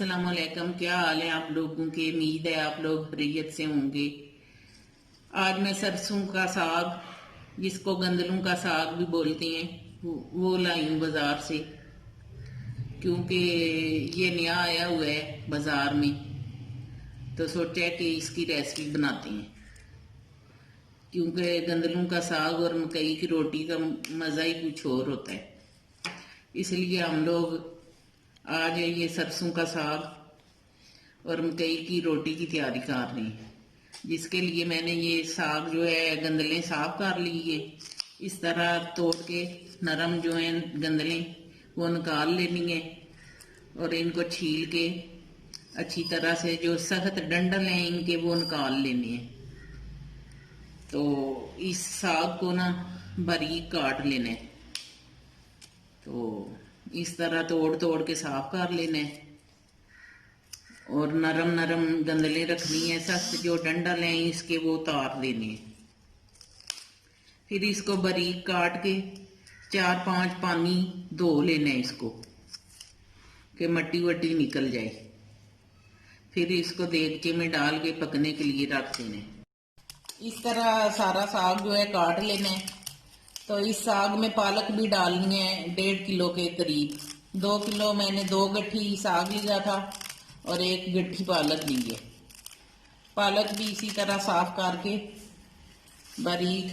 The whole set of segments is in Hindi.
अस्सलाम वालेकुम। क्या हाल है आप लोगों के? उम्मीद है आप लोग खैरियत से होंगे। आज मैं सरसों का साग, जिसको गंदलों का साग भी बोलते हैं, वो लाई हूँ बाजार से, क्योंकि ये नया आया हुआ है बाजार में। तो सोचा कि इसकी रेसिपी बनाते हैं, क्योंकि गंदलों का साग और मकई की रोटी का मज़ा ही कुछ और होता है। इसलिए हम लोग आज ये सरसों का साग और मकई की रोटी की तैयारी कर रहे हैं। जिसके लिए मैंने ये साग जो है गंदलें साफ कर ली है। इस तरह तोड़ के नरम जो है गंदलें वो निकाल लेनी है और इनको छील के अच्छी तरह से जो सख्त डंडल हैं इनके वो निकाल लेने हैं। तो इस साग को ना बारीक काट लेना है। तो इस तरह तोड़ तोड़ के साफ कर लेना है और नरम नरम गंदलें रखनी है। सख्त जो डंडल हैं इसके वो उतार देने हैं। फिर इसको बारीक काट के 4-5 पानी धो लेना है इसको, कि मट्टी वट्टी निकल जाए। फिर इसको देगचे में डाल के पकने के लिए रख देना है। इस तरह सारा साग जो है काट लेना है। तो इस साग में पालक भी डालनी है 1.5 किलो के करीब। 2 किलो मैंने 2 गट्ठी साग लिया था और 1 गट्ठी पालक ली है। पालक भी इसी तरह साफ करके बारीक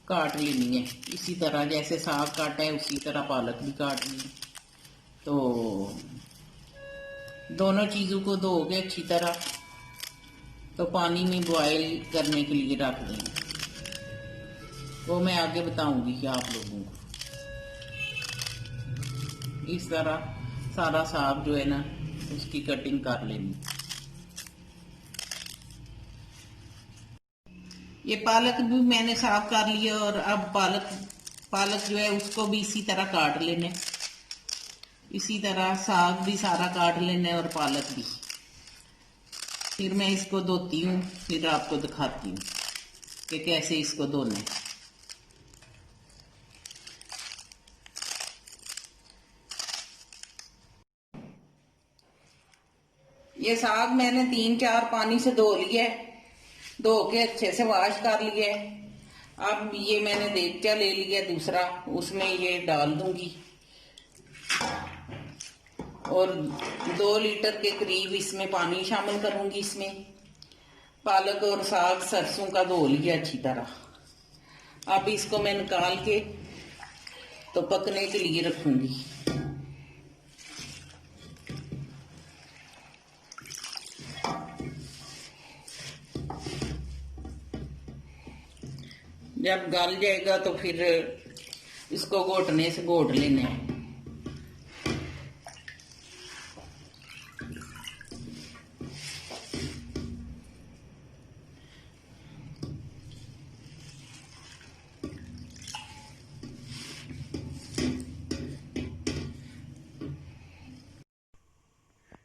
काट लेनी है। इसी तरह जैसे साग काटा है उसी तरह पालक भी काटनी है। तो दोनों चीज़ों को धो के अच्छी तरह तो पानी में बॉयल करने के लिए रख देंगे। वो मैं आगे बताऊंगी कि आप लोगों को। इस तरह सारा साग जो है ना उसकी कटिंग कर लेनी। ये पालक भी मैंने साफ कर लिया और अब पालक जो है उसको भी इसी तरह काट लेने। इसी तरह साग भी सारा काट लेना और पालक भी। फिर मैं इसको धोती हूँ, फिर आपको दिखाती हूँ कि कैसे इसको धोना है। ये साग मैंने 3-4 पानी से धो लिया है, धो के अच्छे से वॉश कर लिया है। अब ये मैंने देगचा ले लिया दूसरा, उसमें ये डाल दूंगी और 2 लीटर के करीब इसमें पानी शामिल करूंगी। इसमें पालक और साग सरसों का धो लिया अच्छी तरह। अब इसको मैं निकाल के तो पकने के लिए रखूंगी। जब गल जाएगा तो फिर इसको घोटने से घोट लेना है।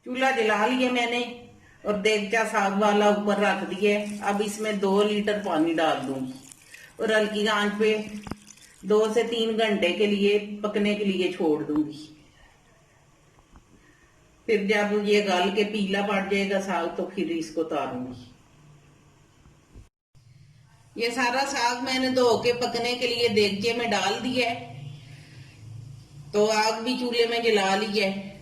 चूल्हा जला लिया मैंने और देगचा साग वाला ऊपर रख दिया। अब इसमें 2 लीटर पानी डाल दूंगी और हल्की आंच पे 2 से 3 घंटे के लिए पकने के लिए छोड़ दूंगी। फिर जब ये गल के पीला पड़ जाएगा साग तो फिर इसको उतारूंगी। ये सारा साग मैंने धो के पकने के लिए देगचे में डाल दिया है। तो आग भी चूल्हे में जला लिया है।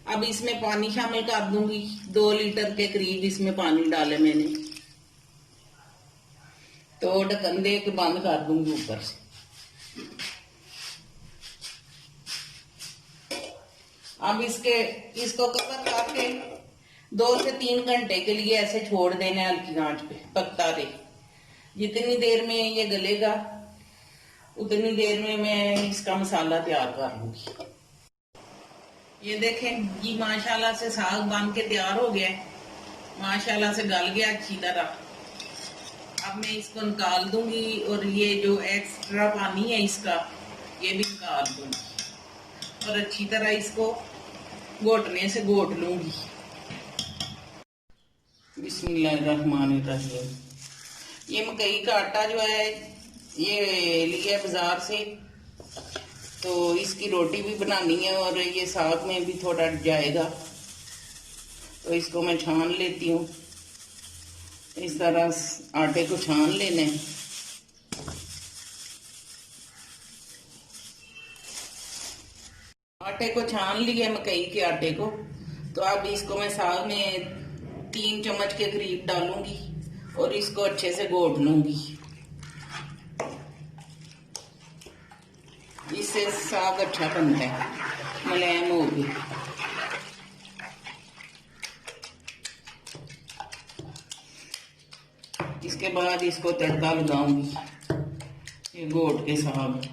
अब इसमें पानी शामिल कर दूंगी। 2 लीटर के करीब इसमें पानी डाले मैंने। तो ढक्कन दे के बंद कर दूंगी ऊपर से। अब इसको कवर करके 2 से 3 घंटे के लिए ऐसे छोड़ देना है हल्की आंच पे, पकता रहे। जितनी देर में ये गलेगा उतनी देर में मैं इसका मसाला तैयार कर लूंगी। ये देखें जी, माशाल्लाह से साग बन के तैयार हो गया है। माशाल्लाह से गल गया अच्छी तरह। अब मैं इसको निकाल दूंगी और ये जो एक्स्ट्रा पानी है इसका ये भी निकाल दूंगी और अच्छी तरह इसको घोटने से घोट लूंगी। बिस्मिल्लाहिर्रहमानिर्रहीम। ये मकई का आटा जो है ये लिया बाजार से, तो इसकी रोटी भी बनानी है और ये साग में भी थोड़ा जाएगा। तो इसको मैं छान लेती हूँ। इस तरह आटे को छान लेना है। आटे को छान लिया मकई के आटे को। तो अब इसको मैं साग में 3 चम्मच के करीब डालूंगी और इसको अच्छे से घोट लूंगी। इससे साग अच्छा बनता है, मुलायम होगी। इसके बाद इसको तड़का लगाऊंगी, ये घोट के साग।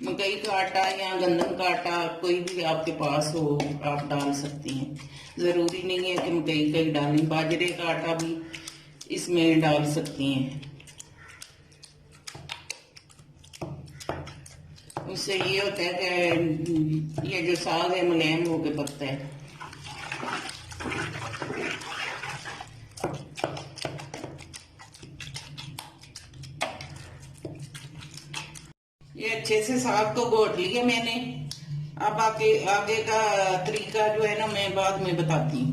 मकई का आटा या गंदम का आटा कोई भी आपके पास हो आप डाल सकती हैं। ज़रूरी नहीं है कि मकई का ही डालें, बाजरे का आटा भी इसमें डाल सकती हैं। उससे ये होता है कि ये जो साग है मुलायम होकर पकता है। ये अच्छे से साग को घोट लिया मैंने। अब आगे का तरीका जो है ना मैं बाद में बताती हूँ।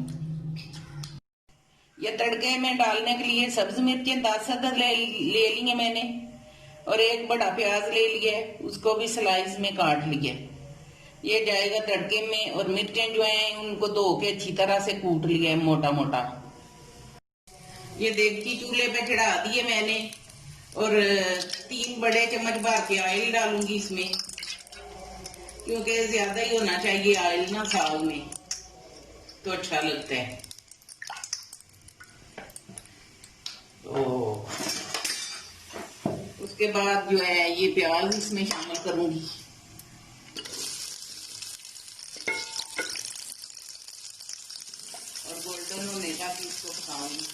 ये तड़के में डालने के लिए सब्ज मिर्चें 10 अदद ले लिए मैंने और एक बड़ा प्याज ले लिया, उसको भी स्लाइस में काट लिया। ये जाएगा तड़के में। और मिर्चें जो हैं उनको धो के अच्छी तरह से कूट लिया है मोटा मोटा। ये देगची चूल्हे पे चढ़ा दिए मैंने और 3 बड़े चम्मच भर के ऑयल डालूंगी इसमें, क्योंकि ज्यादा ही होना चाहिए ऑयल ना साग में, तो अच्छा लगता है। तो उसके बाद जो है ये प्याज इसमें शामिल करूंगी। और गोल्डन होने तक इसको पकाऊंगी।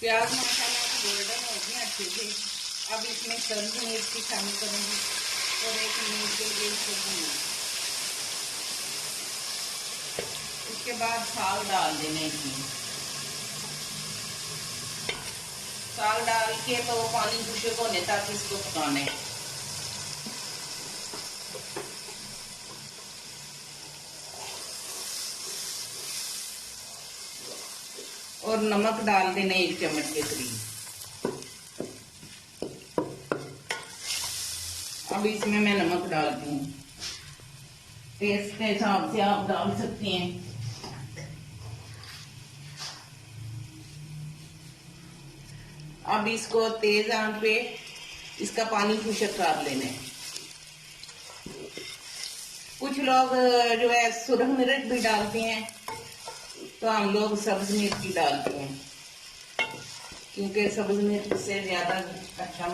प्याज माशाल्लाह गोल्डन हो गया अच्छे से। अब इसमें सब्ज मिर्च शामिल करूंगी और 1 मिनट के लिए इसको भूनना। उसके बाद साग डाल देना इसमें। साग डाल के तो पानी खुशक होने तक इसको पकाना है। और नमक डाल देना 1 चम्मच के करीब। अब इसमें मैं नमक डालती हूँ, टेस्ट के हिसाब से आप डाल सकती हैं। अब इसको तेज आंच पे इसका पानी खुशक कर लेना है। कुछ लोग जो है सुरख मिर्च भी डालते हैं, तो हम लोग सब्ज मिर्च ही डालते हैं, क्योंकि सब्ज मिर्च से ज्यादा अच्छा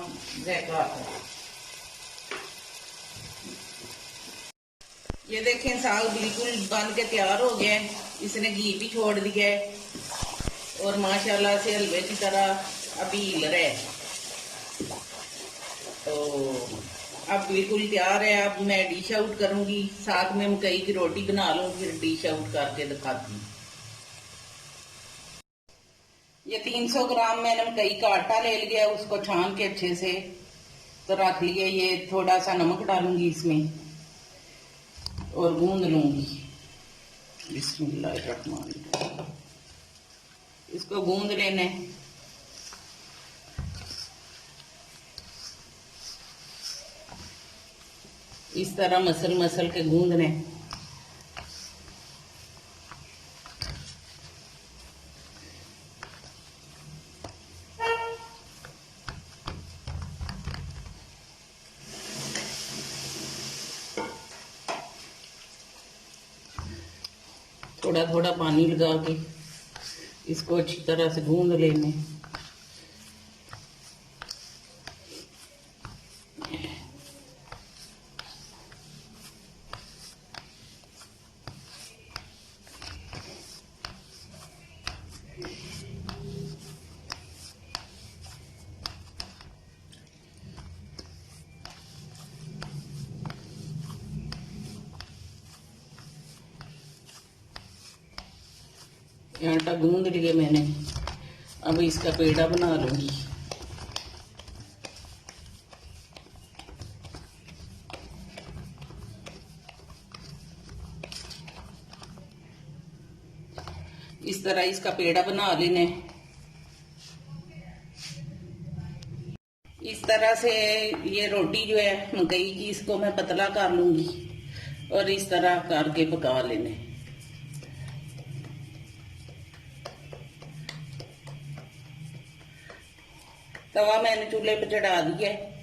जायका आता है। ये देखें साग बिल्कुल बन के तैयार हो गया है। इसने घी भी छोड़ दिया है और माशाल्लाह से हलवे की तरह अभी हिल रहा है। तो अब बिल्कुल तैयार है। अब मैं डिश आउट करूंगी, साथ में मकई की रोटी बना लूं, फिर डिश आउट करके दिखाती हूँ। ये 300 ग्राम मैंने मकई का आटा ले लिया, उसको छान के अच्छे से तो रख लिया। ये थोड़ा सा नमक डालूंगी इसमें और गूंद लूंगी। बिस्मिल्लाहिर्रहमानिर्रहीम। इसको गूंद लेना है। इस तरह मसल मसल के गूंदना है। थोड़ा थोड़ा पानी लगा के इसको अच्छी तरह से गूंद लेने। आटा गूंद लिया मैंने। अब इसका पेड़ा बना लूंगी। इस तरह इसका पेड़ा बना लेना है। इस तरह से ये रोटी जो है मकई की, इसको मैं पतला कर लूंगी और इस तरह करके पका लेने। तवा मैंने चूल्हे पे चढ़ा दिया है।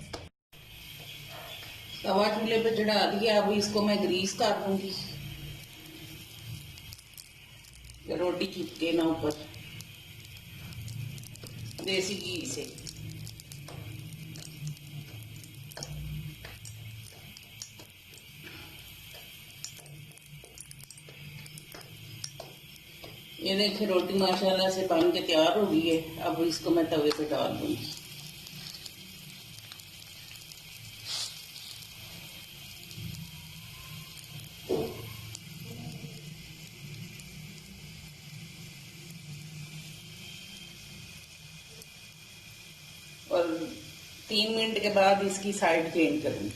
तवा चूल्हे पे चढ़ा दिया, अब इसको मैं ग्रीस कर दूंगी, रोटी चिपके ना ऊपर, देसी घी से। ये देखिए रोटी माशाल्लाह से बन के तैयार हो गई है। अब इसको मैं तवे पे डाल दूंगी। और 3 मिनट के बाद इसकी साइड चेंज करूंगी।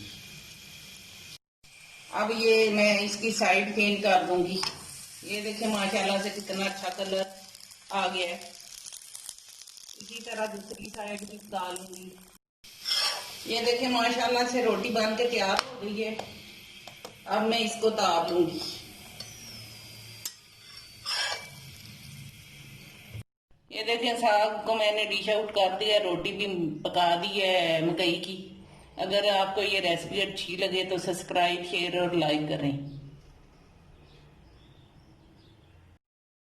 अब ये मैं इसकी साइड चेंज कर दूंगी। ये देखिए माशाल्लाह से कितना अच्छा कलर आ गया है। इसी तरह दूसरी साइड भी डालूंगी। ये देखिए माशाल्लाह से रोटी बन के तैयार हो गई है। अब मैं इसको ताप लूंगी। ये देखिए साग को मैंने डिश आउट कर दिया, रोटी भी पका दी है मकई की। अगर आपको ये रेसिपी अच्छी लगे तो सब्सक्राइब, शेयर और लाइक करें।